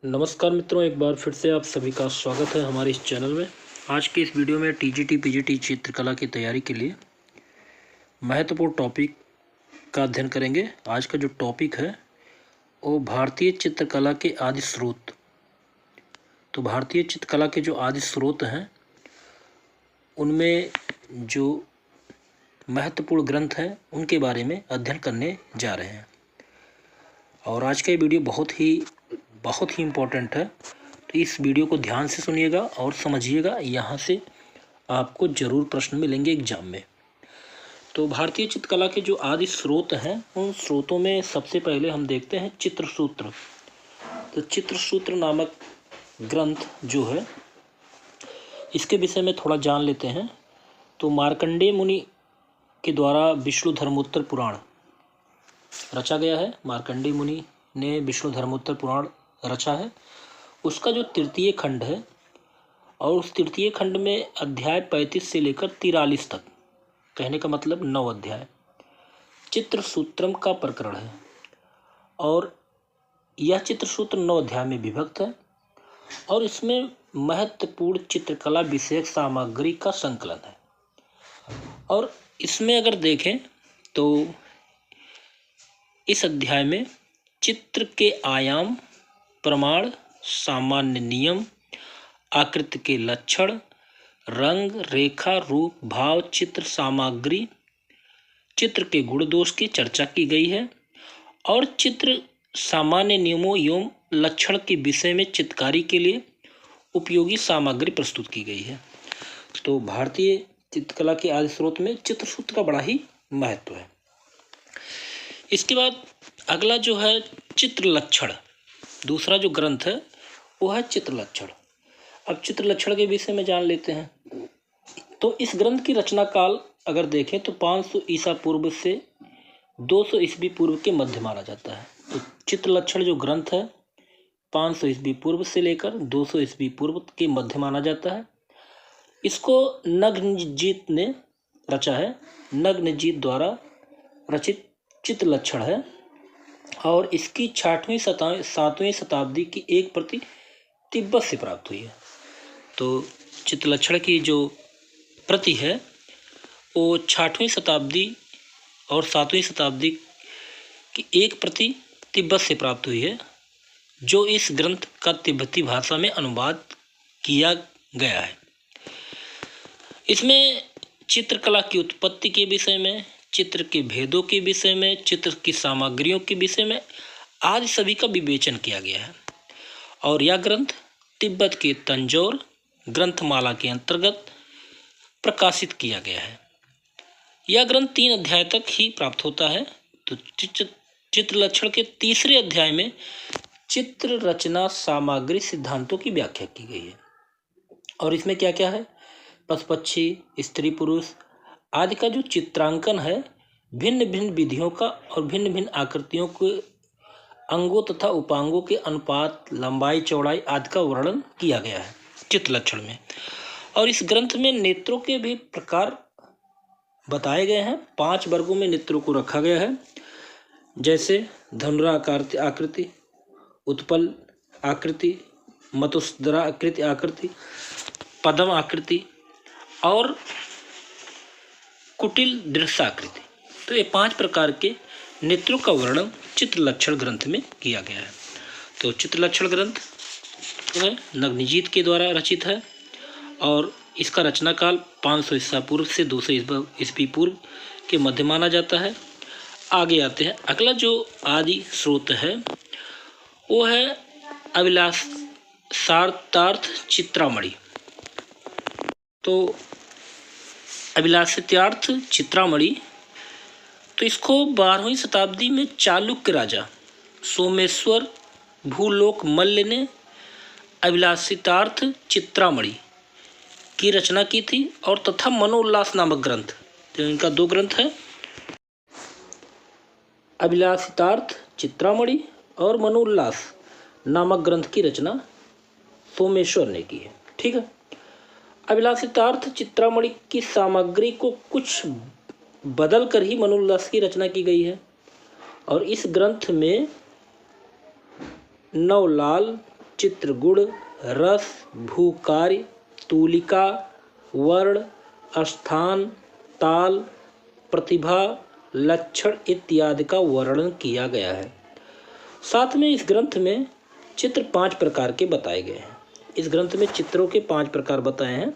नमस्कार मित्रों, एक बार फिर से आप सभी का स्वागत है हमारे इस चैनल में। आज की इस वीडियो में टीजीटी पीजीटी चित्रकला की तैयारी के लिए महत्वपूर्ण टॉपिक का अध्ययन करेंगे। आज का जो टॉपिक है वो भारतीय चित्रकला के आदि स्रोत। तो भारतीय चित्रकला के जो आदि स्रोत हैं उनमें जो महत्वपूर्ण ग्रंथ हैं उनके बारे में अध्ययन करने जा रहे हैं। और आज का ये वीडियो बहुत ही इम्पोर्टेंट है, तो इस वीडियो को ध्यान से सुनिएगा और समझिएगा। यहाँ से आपको ज़रूर प्रश्न मिलेंगे एग्जाम में। तो भारतीय चित्रकला के जो आदि स्रोत हैं उन स्रोतों में सबसे पहले हम देखते हैं चित्रसूत्र। तो चित्रसूत्र नामक ग्रंथ जो है इसके विषय में थोड़ा जान लेते हैं। तो मार्कंडेय मुनि के द्वारा विष्णु धर्मोत्तर पुराण रचा गया है। मार्कंडेय मुनि ने विष्णु धर्मोत्तर पुराण रचा है। उसका जो तृतीय खंड है और उस तृतीय खंड में अध्याय 35 से लेकर 43 तक, कहने का मतलब 9 अध्याय चित्रसूत्रम का प्रकरण है। और यह चित्रसूत्र 9 अध्याय में विभक्त है और इसमें महत्वपूर्ण चित्रकला विषयक सामग्री का संकलन है। और इसमें अगर देखें तो इस अध्याय में चित्र के आयाम, प्रमाण, सामान्य नियम, आकृति के लक्षण, रंग, रेखा, रूप, भाव, चित्र सामग्री, चित्र के गुण दोष की चर्चा की गई है और चित्र सामान्य नियमों एवं लक्षण के विषय में चित्रकारी के लिए उपयोगी सामग्री प्रस्तुत की गई है। तो भारतीय चित्रकला के आदि स्रोत में चित्रसूत्र का बड़ा ही महत्व है। इसके बाद अगला जो है चित्र लक्षण, दूसरा जो ग्रंथ है वो है चित्र लक्षण। अब चित्र लक्षण के विषय में जान लेते हैं। तो इस ग्रंथ की रचना काल अगर देखें तो 500 ईसा पूर्व से 200 ईस्वी पूर्व के मध्य माना जाता है। तो चित्र लक्षण जो ग्रंथ है 500 ईस्वी पूर्व से लेकर 200 ईस्वी पूर्व के मध्य माना जाता है। इसको नग्नजीत ने रचा है। नग्नजीत द्वारा रचित चित्र लक्षण है और इसकी 6वीं 7वीं शताब्दी की एक प्रति तिब्बत से प्राप्त हुई है। तो चित्र लक्षण की जो प्रति है वो 6वीं शताब्दी और 7वीं शताब्दी की एक प्रति तिब्बत से प्राप्त हुई है, जो इस ग्रंथ का तिब्बती भाषा में अनुवाद किया गया है। इसमें चित्रकला की उत्पत्ति के विषय में, चित्र के भेदों के विषय में, चित्र की सामग्रियों के विषय में आदि सभी का विवेचन किया गया है। और यह ग्रंथ तिब्बत के तंजौर ग्रंथमाला के अंतर्गत प्रकाशित किया गया है। यह ग्रंथ 3 अध्याय तक ही प्राप्त होता है। तो चित्र लक्षण के तीसरे अध्याय में चित्र रचना सामग्री सिद्धांतों की व्याख्या की गई है। और इसमें क्या क्या है, पशु पक्षी, स्त्री पुरुष आदि का जो चित्रांकन है, भिन्न भिन्न विधियों का और भिन्न भिन्न आकृतियों के अंगों तथा उपांगों के अनुपात, लंबाई, चौड़ाई आदि का वर्णन किया गया है चित्र लक्षण में। और इस ग्रंथ में नेत्रों के भी प्रकार बताए गए हैं। 5 वर्गों में नेत्रों को रखा गया है, जैसे धनुरा आकृति, उत्पल आकृति, मतुस्दरा आकृति, पद्म आकृति और कुटिल दृश्याकृति। तो ये 5 प्रकार के नेत्रों का वर्णन चित्र लक्षण ग्रंथ में किया गया है। तो चित्र लक्षण ग्रंथ जो है नग्नजीत के द्वारा रचित है और इसका रचना काल 500 ईसा पूर्व से 200 ईस्वी पूर्व के मध्य माना जाता है। आगे आते हैं। अगला जो आदि स्रोत है वो है अभिलाषार्थ चित्रामणि। तो अभिलाषार्थ चित्रामणि, तो इसको 12वीं शताब्दी में चालुक्य राजा सोमेश्वर भूलोक मल्ल ने अभिलाषार्थ चित्रामणि की रचना की थी और तथा मनोल्लास नामक ग्रंथ, तो इनका 2 ग्रंथ है, अभिलाषार्थ चित्रामणि और मनोल्लास नामक ग्रंथ की रचना सोमेश्वर ने की है। ठीक है। अभिलाषार्थ चित्रामणि की सामग्री को कुछ बदल कर ही मनोल्लास की रचना की गई है और इस ग्रंथ में 9 लाल, चित्रगुण, रस, भूकार्य, तूलिका, वर्ण, स्थान, ताल, प्रतिभा, लक्षण इत्यादि का वर्णन किया गया है। साथ में इस ग्रंथ में चित्र 5 प्रकार के बताए गए हैं। इस ग्रंथ में चित्रों के 5 प्रकार बताए हैं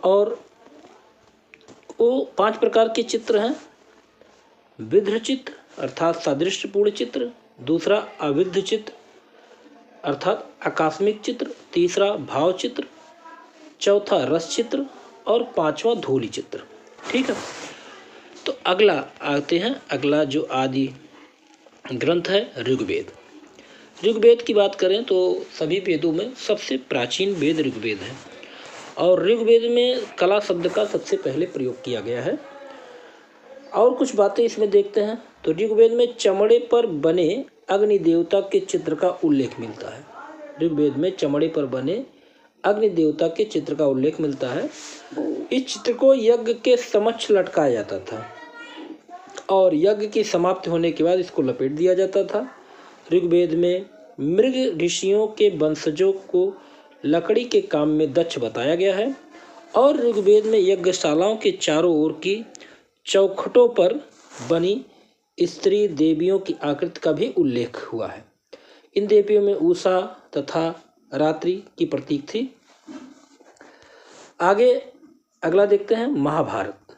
और वो 5 प्रकार के चित्र हैं। विद्ध चित्र अर्थात सादृश्यपूर्ण चित्र, दूसरा अविद्ध चित्र अर्थात आकस्मिक चित्र, तीसरा भाव चित्र, चौथा रस चित्र और पांचवा धूलि चित्र। ठीक है, तो अगला आते हैं। अगला जो आदि ग्रंथ है ऋग्वेद। ऋग्वेद की बात करें तो सभी वेदों में सबसे प्राचीन वेद ऋग्वेद है और ऋग्वेद में कला शब्द का सबसे पहले प्रयोग किया गया है। और कुछ बातें इसमें देखते हैं तो ऋग्वेद में चमड़े पर बने अग्नि देवता के चित्र का उल्लेख मिलता है। ऋग्वेद में चमड़े पर बने अग्नि देवता के चित्र का उल्लेख मिलता है। इस चित्र को यज्ञ के समक्ष लटकाया जाता था और यज्ञ की समाप्ति होने के बाद इसको लपेट दिया जाता था। ऋग्वेद में मृग ऋषियों के वंशजों को लकड़ी के काम में दक्ष बताया गया है और ऋग्वेद में यज्ञशालाओं के चारों ओर की चौखटों पर बनी स्त्री देवियों की आकृति का भी उल्लेख हुआ है। इन देवियों में उषा तथा रात्रि की प्रतीक थी। आगे अगला देखते हैं महाभारत।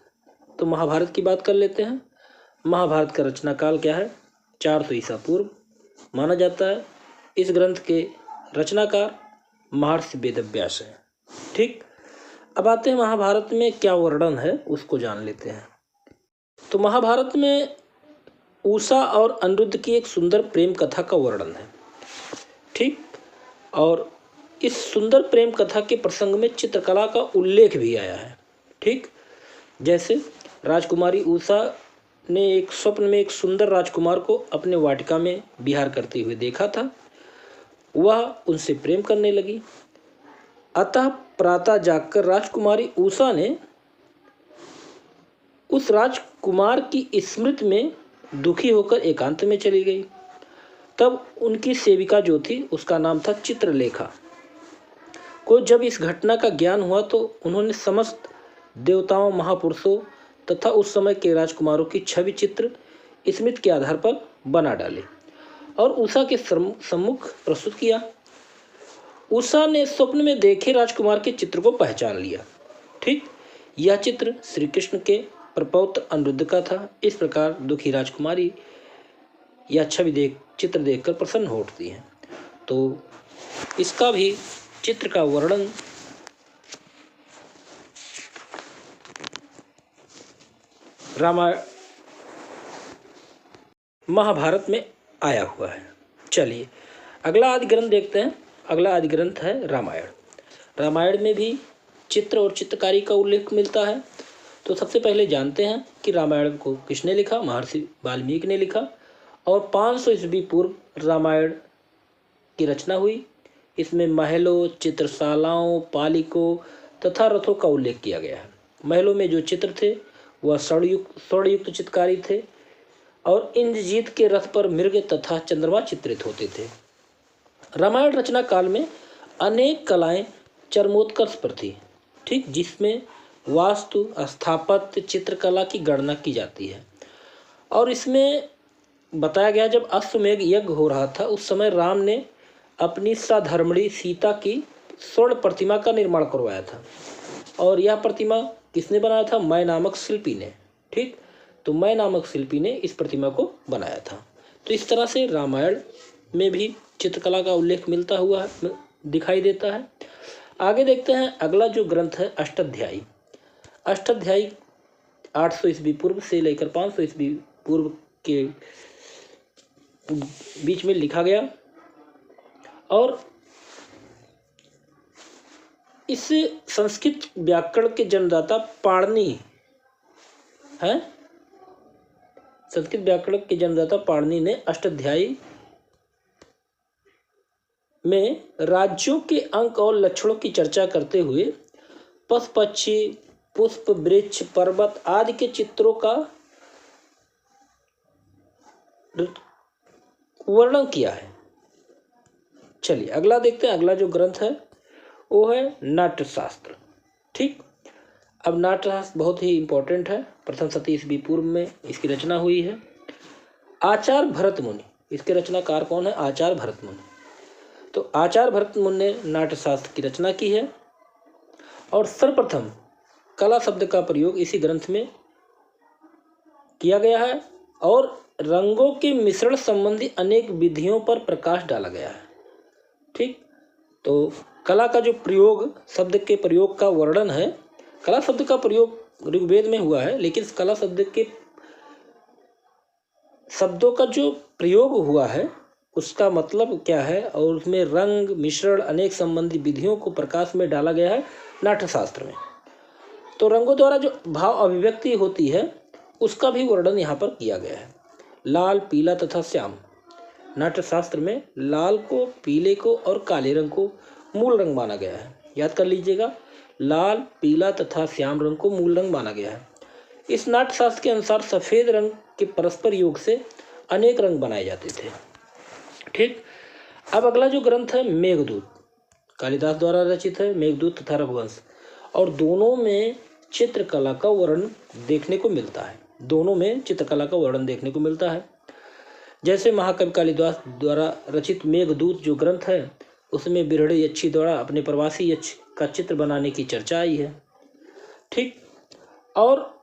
तो महाभारत की बात कर लेते हैं। महाभारत का रचना काल क्या है? 400 ईसा पूर्व माना जाता है। इस ग्रंथ के रचनाकार महर्षि वेदव्यास हैं। ठीक, अब आते हैं महाभारत में क्या वर्णन है उसको जान लेते हैं। तो महाभारत में उषा और अनिरुद्ध की एक सुंदर प्रेम कथा का वर्णन है। ठीक, और इस सुंदर प्रेम कथा के प्रसंग में चित्रकला का उल्लेख भी आया है। ठीक, जैसे राजकुमारी उषा ने एक स्वप्न में एक सुंदर राजकुमार को अपने वाटिका में विहार करते हुए देखा था। वह उनसे प्रेम करने लगी। अतः प्रातः जागकर राजकुमारी उषा ने उस राजकुमार की स्मृति में दुखी होकर एकांत में चली गई। तब उनकी सेविका जो थी उसका नाम था चित्रलेखा को जब इस घटना का ज्ञान हुआ तो उन्होंने समस्त देवताओं, महापुरुषों तथा उस समय के राजकुमारों की छवि चित्र स्मृति के आधार पर बना डाले और उषा के सम्मुख प्रस्तुत किया। उषा ने स्वप्न में देखे राजकुमार के चित्र को पहचान लिया। ठीक, यह चित्र श्री कृष्ण के प्रपौत्र अनिरुद्ध का था। इस प्रकार दुखी राजकुमारी यह छवि चित्र देखकर प्रसन्न हो उठती है। तो इसका भी चित्र का वर्णन रामायण महाभारत में आया हुआ है। चलिए अगला आदि ग्रंथ देखते हैं। अगला आदि ग्रंथ है रामायण। रामायण में भी चित्र और चित्रकारी का उल्लेख मिलता है। तो सबसे पहले जानते हैं कि रामायण को किसने लिखा? महर्षि वाल्मीकि ने लिखा और 500 ईस्वी पूर्व रामायण की रचना हुई। इसमें महलों, चित्रशालाओं, पालिकों तथा रथों का उल्लेख किया गया है। महलों में जो चित्र थे वह स्वर्णयुक्त चित्रकारी थे और इंद्रजीत के रथ पर मृग तथा चंद्रमा चित्रित होते थे। रामायण रचना काल में अनेक कलाएं चरमोत्कर्ष पर थी। ठीक, जिसमें वास्तु, स्थापत्य, चित्रकला की गणना की जाती है। और इसमें बताया गया जब अश्वमेध यज्ञ हो रहा था उस समय राम ने अपनी सधर्मणी सीता की स्वर्ण प्रतिमा का निर्माण करवाया था और यह प्रतिमा किसने बनाया था? मैं नामक शिल्पी ने। ठीक, तो मैं नामक शिल्पी ने इस प्रतिमा को बनाया था। तो इस तरह से रामायण में भी चित्रकला का उल्लेख मिलता हुआ दिखाई देता है। आगे देखते हैं अगला जो ग्रंथ है अष्टाध्यायी। अष्टाध्यायी 800 ईस्वी पूर्व से लेकर 500 ईस्वी पूर्व के बीच में लिखा गया और इस संस्कृत व्याकरण के जन्मदाता पाणिनि हैं। संस्कृत व्याकरण के जन्मदाता पाणिनि ने अष्टाध्यायी में राज्यों के अंक और लक्षणों की चर्चा करते हुए पशु पक्षी, पुष्प, वृक्ष, पर्वत आदि के चित्रों का वर्णन किया है। चलिए अगला देखते हैं। अगला जो ग्रंथ है वो है नाट्यशास्त्र। ठीक, अब नाट्यशास्त्र बहुत ही इम्पोर्टेंट है। प्रथम शती ईस्वी पूर्व में इसकी रचना हुई है। आचार्य भरत मुनि, इसके रचनाकार कौन है? आचार्य भरत मुनि। तो आचार्य भरत मुनि ने नाट्यशास्त्र की रचना की है और सर्वप्रथम कला शब्द का प्रयोग इसी ग्रंथ में किया गया है और रंगों के मिश्रण संबंधी अनेक विधियों पर प्रकाश डाला गया है। ठीक, तो कला का जो प्रयोग, शब्द के प्रयोग का वर्णन है। कला शब्द का प्रयोग ऋग्वेद में हुआ है, लेकिन कला शब्द के शब्दों का जो प्रयोग हुआ है उसका मतलब क्या है और उसमें रंग मिश्रण अनेक संबंधी विधियों को प्रकाश में डाला गया है नाट्यशास्त्र में। तो रंगों द्वारा जो भाव अभिव्यक्ति होती है उसका भी वर्णन यहाँ पर किया गया है। लाल, पीला तथा श्याम, नाट्यशास्त्र में लाल को, पीले को और काले रंग को मूल रंग माना गया है। याद कर लीजिएगा, लाल, पीला तथा श्याम रंग को मूल रंग माना गया है। इस नाट्यशास्त्र के अनुसार सफ़ेद रंग के परस्पर योग से अनेक रंग बनाए जाते थे। ठीक, अब अगला जो ग्रंथ है मेघदूत, कालिदास द्वारा रचित है। मेघदूत तथा रघुवंश, और दोनों में चित्रकला का वर्णन देखने को मिलता है। दोनों में चित्रकला का वर्णन देखने को मिलता है। जैसे महाकवि कालिदास द्वारा रचित मेघदूत जो ग्रंथ है उसमें बिरहड़े यक्षी द्वारा अपने प्रवासी यक्ष का चित्र बनाने की चर्चा आई है। ठीक, और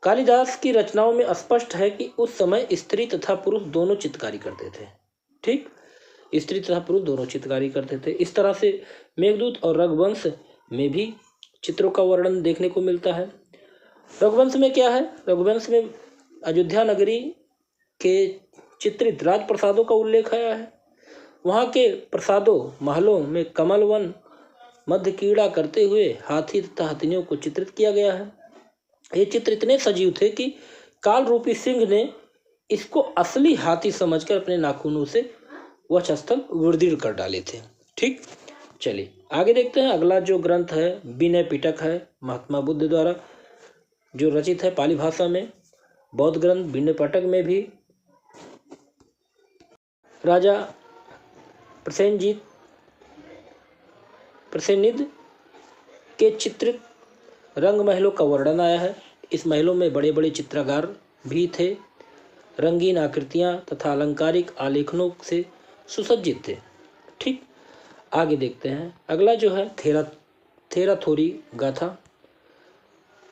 कालिदास की रचनाओं में स्पष्ट है कि उस समय स्त्री तथा पुरुष दोनों चित्रकारी करते थे। ठीक, स्त्री तथा पुरुष दोनों चित्रकारी करते थे। इस तरह से मेघदूत और रघुवंश में भी चित्रों का वर्णन देखने को मिलता है। रघुवंश में क्या है? रघुवंश में अयोध्या नगरी के चित्रित राजप्रसादों का उल्लेख आया है। वहाँ के प्रसादों महलों में कमल वन मध्य क्रीड़ा करते हुए हाथी तथा हथिनियों को चित्रित किया गया है। ये चित्र इतने सजीव थे कि काल रूपी सिंह ने इसको असली हाथी समझकर अपने नाखूनों से वक्षस्थल विदीर्ण कर डाले थे। ठीक, चलिए आगे देखते हैं। अगला जो ग्रंथ है विनय पिटक है, महात्मा बुद्ध द्वारा जो रचित है पाली भाषा में। बौद्ध ग्रंथ विनय पिटक में भी राजा प्रसेनजित के चित्रित रंग महलों का वर्णन आया है। इस महलों में बड़े बड़े चित्रकार भी थे, रंगीन आकृतियां तथा अलंकारिक आलेखनों से सुसज्जित थे। ठीक, आगे देखते हैं। अगला जो है थेराथोरी गाथा।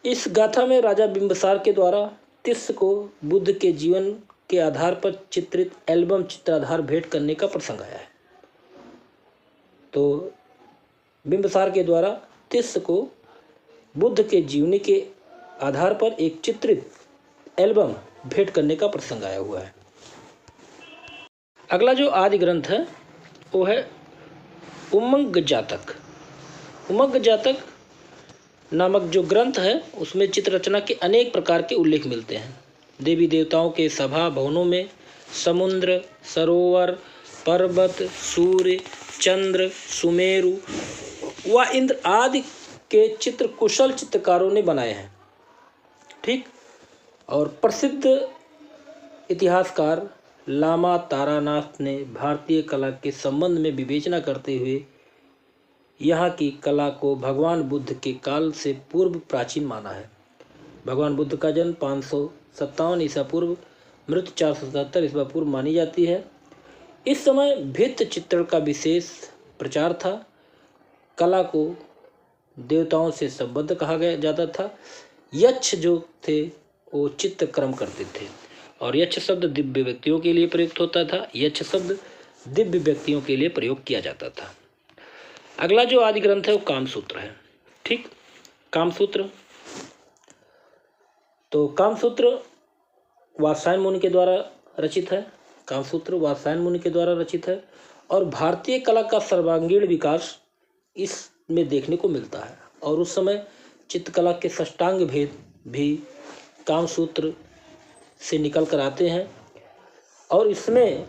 इस गाथा में राजा बिंबिसार के द्वारा तिस्स को बुद्ध के जीवन के आधार पर चित्रित एल्बम चित्राधार भेंट करने का प्रसंग आया है। तो बिंबिसार के द्वारा तिस्स को बुद्ध के जीवनी के आधार पर एक चित्रित एल्बम भेंट करने का प्रसंग आया हुआ है। अगला जो आदि ग्रंथ है वो है उमंग जातक। उमंग जातक नामक जो ग्रंथ है उसमें चित्र रचना के अनेक प्रकार के उल्लेख मिलते हैं। देवी देवताओं के सभा भवनों में समुद्र, सरोवर, पर्वत, सूर्य, चंद्र, सुमेरु व इंद्र आदि के चित्र कुशल चित्रकारों ने बनाए हैं। ठीक, और प्रसिद्ध इतिहासकार लामा तारानाथ ने भारतीय कला के संबंध में विवेचना करते हुए यहाँ की कला को भगवान बुद्ध के काल से पूर्व प्राचीन माना है। भगवान बुद्ध का जन्म 557 ईसा पूर्व, मृत्यु 477 ईसा पूर्व मानी जाती है। इस समय भित्त चित्रण का विशेष प्रचार था। कला को देवताओं से संबद्ध कहा गया जाता था। यक्ष जो थे वो चित्रक्रम करते थे और यक्ष शब्द दिव्य व्यक्तियों के लिए प्रयुक्त होता था। यक्ष शब्द दिव्य व्यक्तियों के लिए प्रयोग किया जाता था। अगला जो आदि ग्रंथ है वो कामसूत्र है। ठीक, कामसूत्र, तो कामसूत्र वात्स्यायन मुनि के द्वारा रचित है। कामसूत्र वात्स्यायन मुनि के द्वारा रचित है और भारतीय कला का सर्वांगीण विकास इसमें देखने को मिलता है। और उस समय चित्रकला के षष्टांग भेद भी कामसूत्र से निकल कर आते हैं और इसमें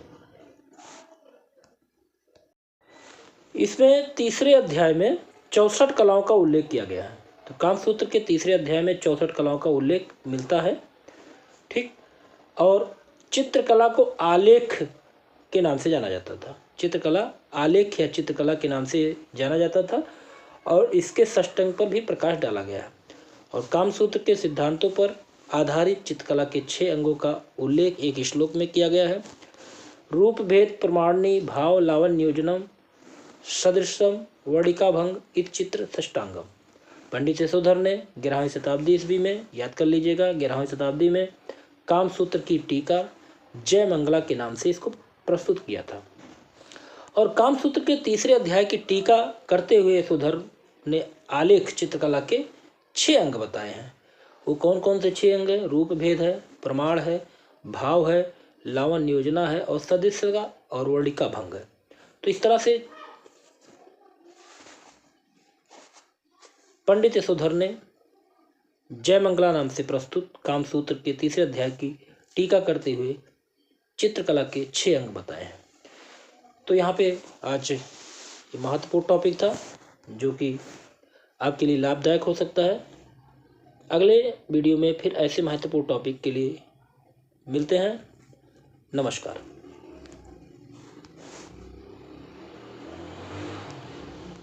तीसरे अध्याय में 64 कलाओं का उल्लेख किया गया है। तो कामसूत्र के तीसरे अध्याय में 64 कलाओं का उल्लेख मिलता है। ठीक, और चित्रकला को आलेख के नाम से जाना जाता था। चित्रकला आलेख या चित्रकला के नाम से जाना जाता था और इसके षष्टांग पर भी प्रकाश डाला गया है। और कामसूत्र के सिद्धांतों पर आधारित चित्रकला के 6 अंगों का उल्लेख एक श्लोक में किया गया है। रूप भेद प्रमाणनी भाव लावण्य योजनम सदृशम वर्णिका भंग इत चित्र षष्टांगम। पंडित यशोधर ने 11वीं शताब्दी ईस्वी में, याद कर लीजिएगा, 11वीं शताब्दी में कामसूत्र की टीका जय मंगला के नाम से इसको प्रस्तुत किया था। और कामसूत्र के 3रे अध्याय की टीका करते हुए यशोधर ने आलेख चित्रकला के 6 अंग बताए हैं। वो कौन कौन से 6 अंग हैं? रूप भेद है, प्रमाण है, भाव है, लावण्य योजना है और सदृश और वर्णिका भंग है। तो इस तरह से पंडित यशोधर ने जय मंगला नाम से प्रस्तुत कामसूत्र के 3रे अध्याय की टीका करते हुए चित्रकला के 6 अंग बताए हैं। तो यहाँ पे आज ये महत्वपूर्ण टॉपिक था जो कि आपके लिए लाभदायक हो सकता है। अगले वीडियो में फिर ऐसे महत्वपूर्ण टॉपिक के लिए मिलते हैं। नमस्कार।